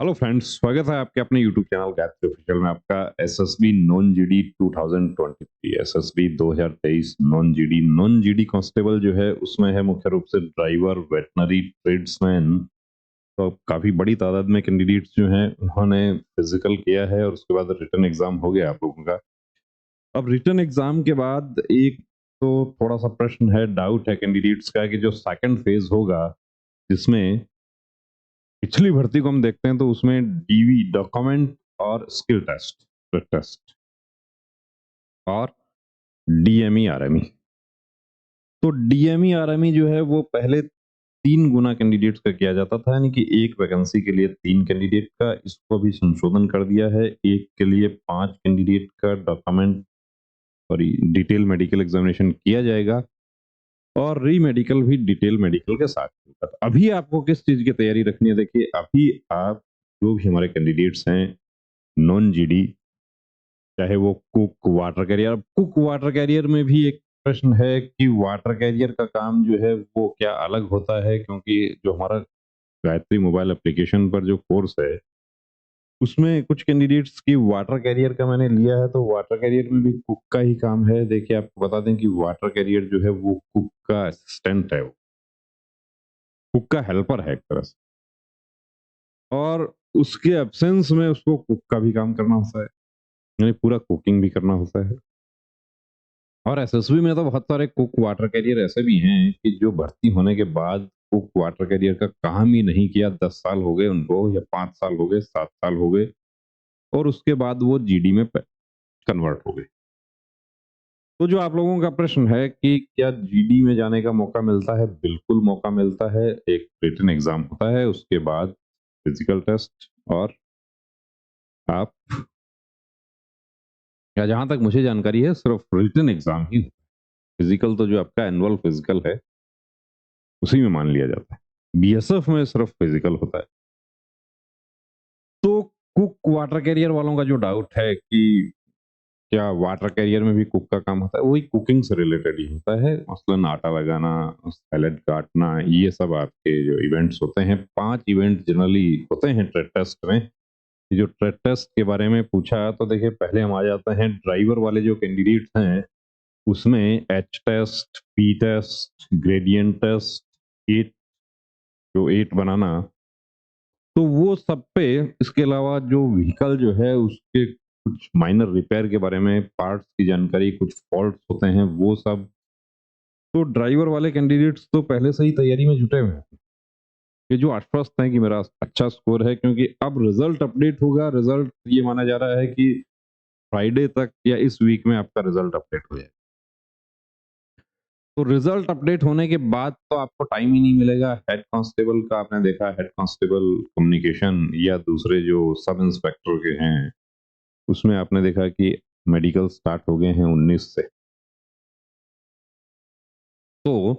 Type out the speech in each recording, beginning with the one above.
Hello friends, स्वागत है आपके अपने यूट्यूब चैनल गायत्री ऑफिशियल में। आपका SSB non GD 2023 SSB 2023 non GD constable जो है उसमें है मुख्य रूप से ड्राइवर, वेटनरी, ट्रेड्समैन। तो काफी बड़ी तादाद में कैंडिडेट्स जो हैं उन्होंने फिजिकल किया है और उसके बाद रिटर्न एग्जाम हो गया आप लोगों का। अब रिटर्न एग्जाम के बाद एक तो थोड़ा सा प्रश्न है, डाउट है कैंडिडेट्स का कि जो सेकंड फेज होगा जिसमें पिछली भर्ती को हम देखते हैं तो उसमें डीवी डॉक्यूमेंट और स्किल टेस्ट और डीएमई आरएमई। तो डीएमई आरएमई जो है वो पहले 3 गुना कैंडिडेट्स का किया जाता था, यानी कि एक वैकेंसी के लिए 3 कैंडिडेट का। इसको भी संशोधन कर दिया है, एक के लिए 5 कैंडिडेट का document sorry detail medical examination किया जाएगा और री मेडिकल भी डिटेल मेडिकल के साथ होगा। तो अभी आपको किस चीज की तैयारी रखनी है? देखिए, अभी आप जो भी हमारे कैंडिडेट्स हैं नॉन जीडी, चाहे वो कुक वाटर कैरियर में भी एक प्रश्न है कि वाटर कैरियर का काम जो है वो क्या अलग होता है, क्योंकि जो हमारा गायत्री मोबाइल एप्लीकेशन पर जो कोर्स है उसमें कुछ कैंडिडेट्स की वाटर कैरियर का मैंने लिया है, तो वाटर कैरियर में भी कुक का ही काम है। देखिए, आपको बता दें कि वाटर कैरियर जो है वो कुक का असिस्टेंट है, वो कुक का हेल्पर है एक तरह से, और उसके एब्सेंस में उसको कुक का भी काम करना होता है, यानी पूरा कुकिंग भी करना होता है। और एसएसबी में तो बहुत सारे कुक वाटर कैरियर ऐसे भी हैं कि जो भर्ती होने के बाद कुक वाटर कैरियर का काम ही नहीं किया, 10 साल हो गए उनको या 5 साल हो गए, 7 साल हो गए, और उसके बाद वो जीडी में कन्वर्ट हो गए। तो जो आप लोगों का प्रश्न है कि क्या जीडी में जाने का मौका मिलता है, बिल्कुल मौका मिलता है। एक रिटन एग्जाम होता है, उसके बाद फिजिकल टेस्ट, और आप, या जहां तक मुझे जानकारी है, सिर्फ रिटन एग्जाम ही। फिजिकल तो जो आपका एनुअल फिजिकल है उसी में मान लिया जाता है। बीएसएफ में सिर्फ फिजिकल होता है। तो कुक वाटर कैरियर वालों का जो डाउट है कि क्या वाटर कैरियर में भी कुक का काम होता है, वही कुकिंग से रिलेटेड ही होता है। मसलन आटा लगाना, सैलेड काटना, ये सब आपके जो इवेंट्स होते हैं, 5 इवेंट जनरली होते हैं ट्रेड टेस्ट में। ये जो ट्रेड टेस्ट के बारे में पूछा, तो देखिए पहले हम आ जाते हैं ड्राइवर वाले जो कैंडिडेट्स हैं उसमें H test, P test, gradient test, एट, जो एट बनाना, तो वो सब पे, इसके अलावा जो व्हीकल जो है उसके कुछ माइनर रिपेयर के बारे में, पार्ट्स की जानकारी, कुछ फॉल्ट्स होते हैं वो सब। तो ड्राइवर वाले कैंडिडेट्स तो पहले से ही तैयारी में जुटे हुए हैं। ये जो आश्वस्त हैं कि मेरा अच्छा स्कोर है, क्योंकि अब रिजल्ट अपडेट होगा। रिजल्ट ये माना जा रहा है कि फ्राइडे तक या इस वीक में आपका रिजल्ट अपडेट हो जाएगा। तो रिजल्ट अपडेट होने के बाद तो आपको टाइम ही नहीं मिलेगा। हेड कांस्टेबल का आपने देखा, हेड कांस्टेबल कम्युनिकेशन या दूसरे जो सब इंस्पेक्टर के हैं उसमें आपने देखा कि मेडिकल स्टार्ट हो गए हैं 19 से। तो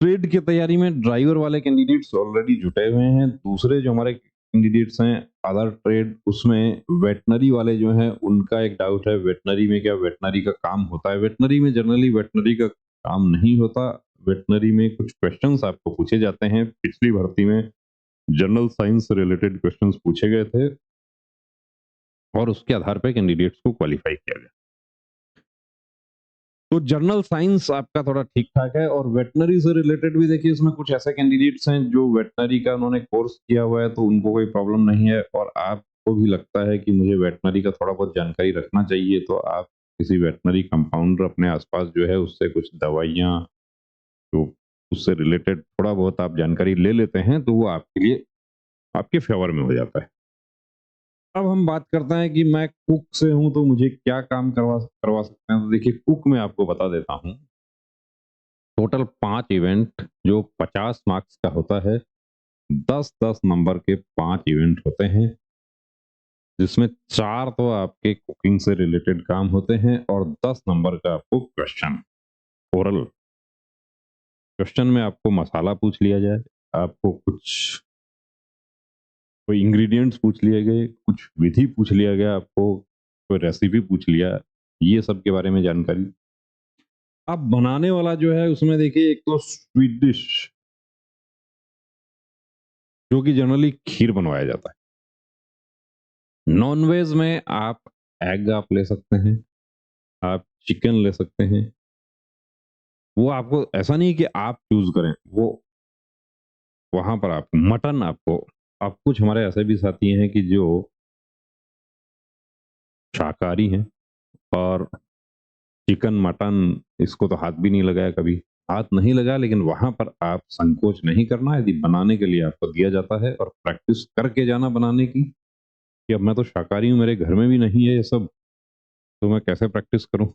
ट्रेड की तैयारी में ड्राइवर वाले कैंडिडेट्स ऑलरेडी जुटे हुए हैं। दूसरे जो हमारे कैंडिडेट्स हैं अदर ट्रेड, उसमें वेटनरी वाले जो हैं उनका एक डाउट है, वेटनरी में क्या वेटनरी का काम होता है? वेटनरी में जनरली वेटनरी का काम नहीं होता। वेटनरी में कुछ क्वेश्चंस आपको पूछे जाते हैं। पिछली भर्ती में जनरल साइंस से रिलेटेड क्वेश्चंस पूछे गए थे और उसके आधार पर कैंडिडेट्स को क्वालिफाई किया गया। तो जनरल साइंस आपका थोड़ा ठीक ठाक है, और वेटनरी से रिलेटेड भी देखिए इसमें कुछ ऐसे कैंडिडेट्स हैं जो वेटनरी का उन्होंने कोर्स किया हुआ है, तो उनको कोई प्रॉब्लम नहीं है। और आपको भी लगता है कि मुझे वेटनरी का थोड़ा बहुत जानकारी रखना चाहिए, तो आप किसी वेटनरी कंपाउंडर अपने आसपास जो है उससे कुछ दवाइयाँ, जो उससे रिलेटेड थोड़ा बहुत आप जानकारी ले लेते हैं, तो वो आपके लिए आपके फेवर में हो जाता है। अब हम बात करते हैं कि मैं कुक से हूं तो मुझे क्या काम करवा करवा सकते हैं। तो देखिए, कुक में आपको बता देता हूँ, टोटल 5 इवेंट जो 50 मार्क्स का होता है, 10-10 नंबर के 5 इवेंट होते हैं, जिसमें 4 तो आपके कुकिंग से रिलेटेड काम होते हैं और 10 नंबर का आपको क्वेश्चन, ओरल क्वेश्चन में आपको मसाला पूछ लिया जाए, आपको कुछ कोई इंग्रेडिएंट्स पूछ लिए गए, कुछ विधि पूछ लिया गया, आपको कोई रेसिपी पूछ लिया, ये सब के बारे में जानकारी। अब बनाने वाला जो है उसमें देखिए, एक तो स्वीट डिश, जो कि जनरली खीर बनवाया जाता है। नॉन-वेज में आप एग आप ले सकते हैं, आप चिकन ले सकते हैं। वो आपको ऐसा नहीं कि आप चूज़ करें, वो वहाँ पर आपको मटन आपको अब कुछ हमारे ऐसे भी साथी हैं कि जो शाकाहारी हैं और चिकन, मटन इसको तो हाथ भी नहीं लगाया कभी। हाथ नहीं लगाया लेकिन वहाँ पर आप संकोच नहीं करना यदि बनाने के लिए आपको दिया जाता है और प्रैक्टिस करके जाना बनाने की, कि अब मैं तो शाकाहारी हूँ, मेरे घर में भी नहीं है ये सब, तो मैं कैसे प्रैक्टिस करूँ?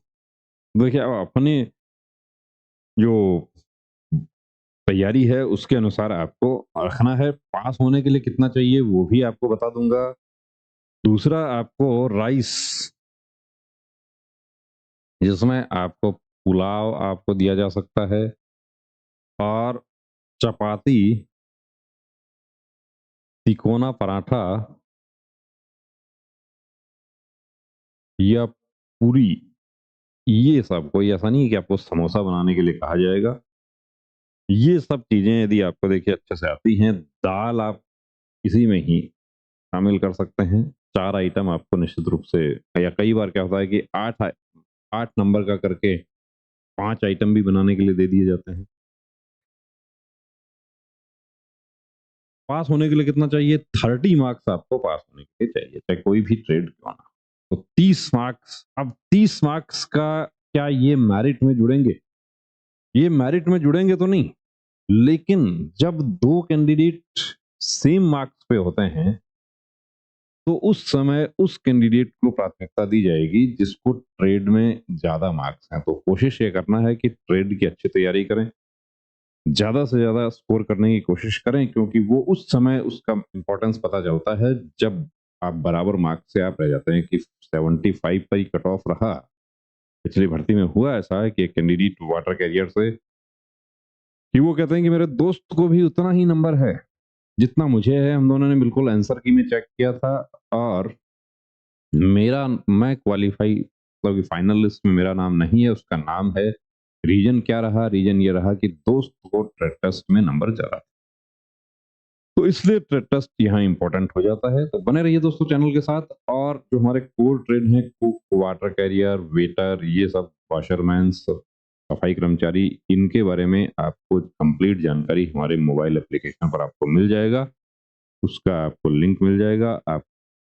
देखिए अब अपने जो तैयारी है उसके अनुसार आपको रखना है। पास होने के लिए कितना चाहिए वो भी आपको बता दूँगा। दूसरा आपको राइस जिसमें आपको पुलाव आपको दिया जा सकता है और चपाती, तिकोना पराठा या पूरी, ये सब कोई ऐसा नहीं है कि आपको समोसा बनाने के लिए कहा जाएगा। ये सब चीज़ें यदि आपको देखिए अच्छे से आती हैं, दाल आप इसी में ही शामिल कर सकते हैं। 4 आइटम आपको निश्चित रूप से या कई बार क्या होता है कि 8 नंबर का करके 5 आइटम भी बनाने के लिए दे दिए जाते हैं। पास होने के लिए कितना चाहिए? 30 मार्क्स आपको पास होने के लिए चाहिए, चाहे कोई भी ट्रेड क्यों ना। तो 30 मार्क्स, अब 30 मार्क्स का क्या ये मेरिट में जुड़ेंगे? ये मेरिट में जुड़ेंगे तो नहीं, लेकिन जब 2 कैंडिडेट सेम मार्क्स पे होते हैं, तो उस समय उस कैंडिडेट को प्राथमिकता दी जाएगी जिसको ट्रेड में ज़्यादा मार्क्स हैं। तो कोशिश ये करना है कि ट्रेड की अच्छी तैयारी करें, ज़्यादा से ज़्यादा स्कोर करने की कोशिश करें क्योंकि वो उस समय उसका इम्पोर्टेंस पता चलता है जब आप बराबर मार्क्स से आप रह जाते हैं कि 75 पर ही कट ऑफ रहा। पिछली भर्ती में हुआ ऐसा है कि एक कैंडिडेट वाटर कैरियर से कि वो कहते हैं कि मेरे दोस्त को भी उतना ही नंबर है जितना मुझे है। हम दोनों ने बिल्कुल आंसर की में चेक किया था और मेरा मैं क्वालिफाई मतलब कि फाइनल लिस्ट में मेरा नाम नहीं है, उसका नाम है। रीजन क्या रहा? रीजन ये रहा कि दोस्त को टेस्ट में नंबर ज़्यादा, तो इसलिए टेस्ट यहाँ इंपॉर्टेंट हो जाता है। तो बने रहिए दोस्तों चैनल के साथ। और जो हमारे कोर ट्रेड हैं, कुक, वाटर कैरियर, वेटर, ये सब वाशरमैन, सफाई कर्मचारी, इनके बारे में आपको कंप्लीट जानकारी हमारे मोबाइल एप्लीकेशन पर आपको मिल जाएगा। उसका आपको लिंक मिल जाएगा, आप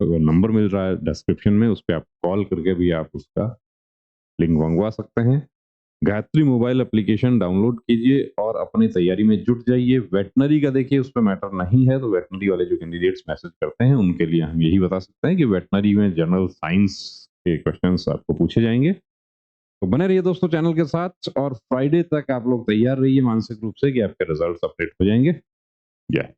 नंबर मिल रहा है डिस्क्रिप्शन में, उस पे आप कॉल करके भी आप उसका लिंक मंगवा सकते हैं। गायत्री मोबाइल एप्लीकेशन डाउनलोड कीजिए और अपनी तैयारी में जुट जाइए। वेटनरी का देखिए उस पे मैटर नहीं है, तो वेटनरी वाले जो कैंडिडेट्स मैसेज करते हैं उनके लिए हम यही बता सकते हैं कि वेटनरी में जनरल साइंस के क्वेश्चंस आपको पूछे जाएंगे। तो बने रहिए दोस्तों चैनल के साथ और फ्राइडे तक आप लोग तैयार रहिए मानसिक रूप से कि आपके रिजल्ट्स अपडेट हो जाएंगे। जय